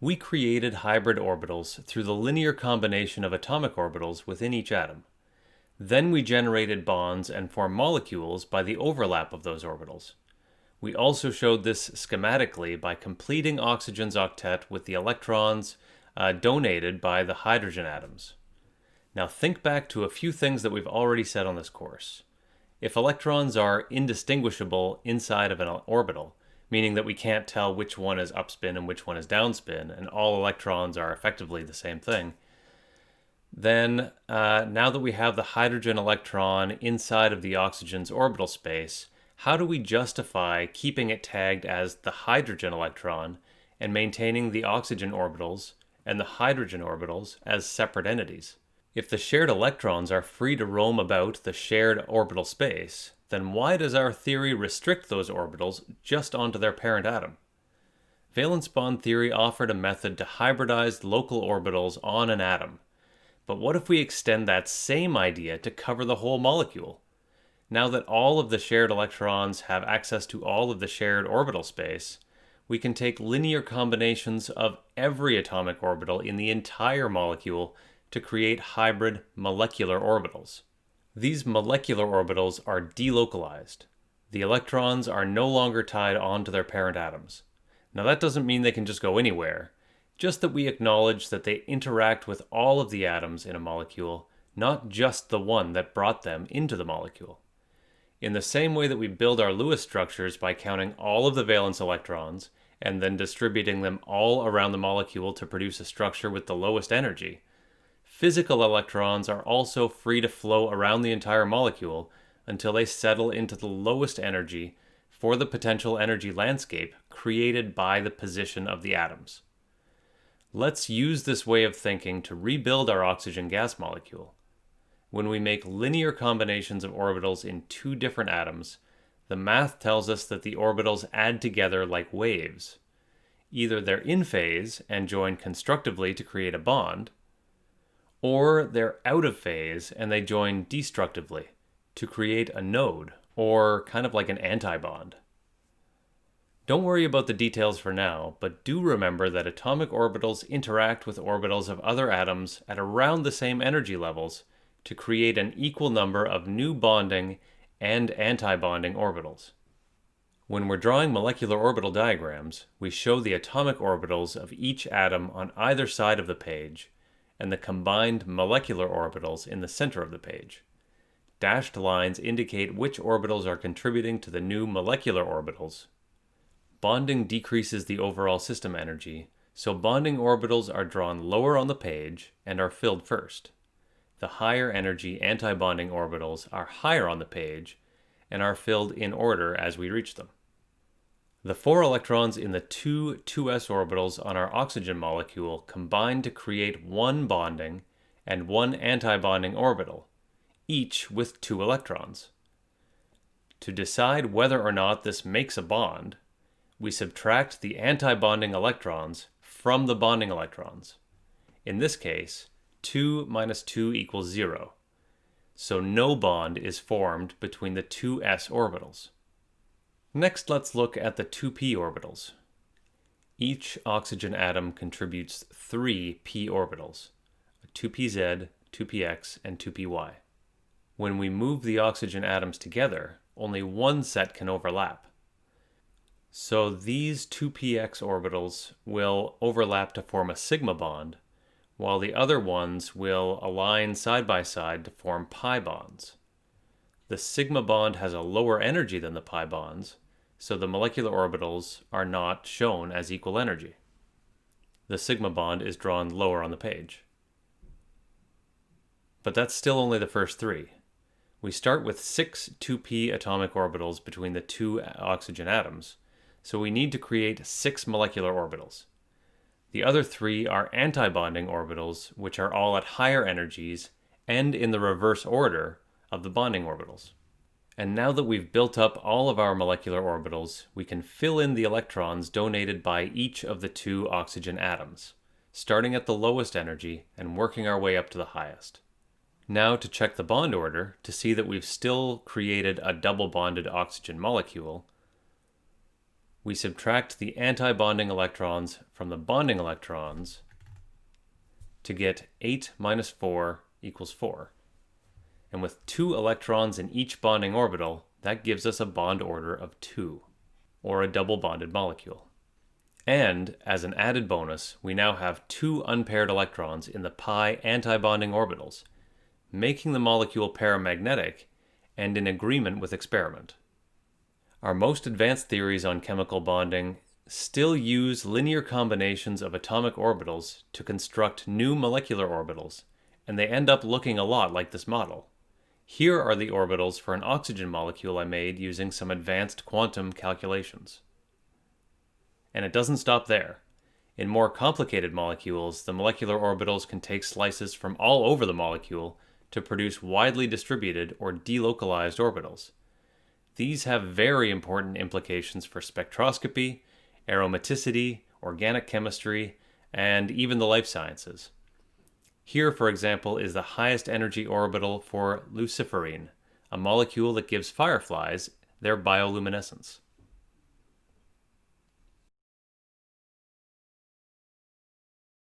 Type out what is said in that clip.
We created hybrid orbitals through the linear combination of atomic orbitals within each atom. Then we generated bonds and formed molecules by the overlap of those orbitals. We also showed this schematically by completing oxygen's octet with the electrons donated by the hydrogen atoms. Now think back to a few things that we've already said on this course. If electrons are indistinguishable inside of an orbital, meaning that we can't tell which one is upspin and which one is downspin, and all electrons are effectively the same thing, then now that we have the hydrogen electron inside of the oxygen's orbital space, how do we justify keeping it tagged as the hydrogen electron and maintaining the oxygen orbitals and the hydrogen orbitals as separate entities? If the shared electrons are free to roam about the shared orbital space, then why does our theory restrict those orbitals just onto their parent atom? Valence bond theory offered a method to hybridize local orbitals on an atom. But what if we extend that same idea to cover the whole molecule? Now that all of the shared electrons have access to all of the shared orbital space, we can take linear combinations of every atomic orbital in the entire molecule to create hybrid molecular orbitals. These molecular orbitals are delocalized. The electrons are no longer tied onto their parent atoms. Now that doesn't mean they can just go anywhere, just that we acknowledge that they interact with all of the atoms in a molecule, not just the one that brought them into the molecule. In the same way that we build our Lewis structures by counting all of the valence electrons and then distributing them all around the molecule to produce a structure with the lowest energy, physical electrons are also free to flow around the entire molecule until they settle into the lowest energy for the potential energy landscape created by the position of the atoms. Let's use this way of thinking to rebuild our oxygen gas molecule. When we make linear combinations of orbitals in two different atoms, the math tells us that the orbitals add together like waves. Either they're in phase and join constructively to create a bond, or they're out of phase and they join destructively to create a node, or kind of like an antibond. Don't worry about the details for now, but do remember that atomic orbitals interact with orbitals of other atoms at around the same energy levels to create an equal number of new bonding and antibonding orbitals. When we're drawing molecular orbital diagrams, we show the atomic orbitals of each atom on either side of the page and the combined molecular orbitals in the center of the page. Dashed lines indicate which orbitals are contributing to the new molecular orbitals. Bonding decreases the overall system energy, so bonding orbitals are drawn lower on the page and are filled first. The higher energy antibonding orbitals are higher on the page and are filled in order as we reach them. The 4 electrons in the two 2s orbitals on our oxygen molecule combine to create one bonding and one antibonding orbital, each with 2 electrons. To decide whether or not this makes a bond, we subtract the antibonding electrons from the bonding electrons. In this case, 2 minus 2 equals 0. So no bond is formed between the 2s orbitals. Next, let's look at the 2p orbitals. Each oxygen atom contributes 3 p orbitals, 2pz, 2px, and 2py. When we move the oxygen atoms together, only one set can overlap. So these 2px orbitals will overlap to form a sigma bond, while the other ones will align side by side to form pi bonds. The sigma bond has a lower energy than the pi bonds, so the molecular orbitals are not shown as equal energy. The sigma bond is drawn lower on the page. But that's still only the first 3. We start with 6 2p atomic orbitals between the 2 oxygen atoms, so we need to create 6 molecular orbitals. The other 3 are antibonding orbitals, which are all at higher energies and in the reverse order of the bonding orbitals. And now that we've built up all of our molecular orbitals, we can fill in the electrons donated by each of the 2 oxygen atoms, starting at the lowest energy and working our way up to the highest. Now to check the bond order to see that we've still created a double bonded oxygen molecule, we subtract the anti-bonding electrons from the bonding electrons to get 8 minus 4 equals 4. And with 2 electrons in each bonding orbital, that gives us a bond order of 2, or a double bonded molecule. And, as an added bonus, we now have 2 unpaired electrons in the pi anti-bonding orbitals, making the molecule paramagnetic and in agreement with experiment. Our most advanced theories on chemical bonding still use linear combinations of atomic orbitals to construct new molecular orbitals, and they end up looking a lot like this model. Here are the orbitals for an oxygen molecule I made using some advanced quantum calculations. And it doesn't stop there. In more complicated molecules, the molecular orbitals can take slices from all over the molecule to produce widely distributed or delocalized orbitals. These have very important implications for spectroscopy, aromaticity, organic chemistry, and even the life sciences. Here, for example, is the highest energy orbital for luciferine, a molecule that gives fireflies their bioluminescence.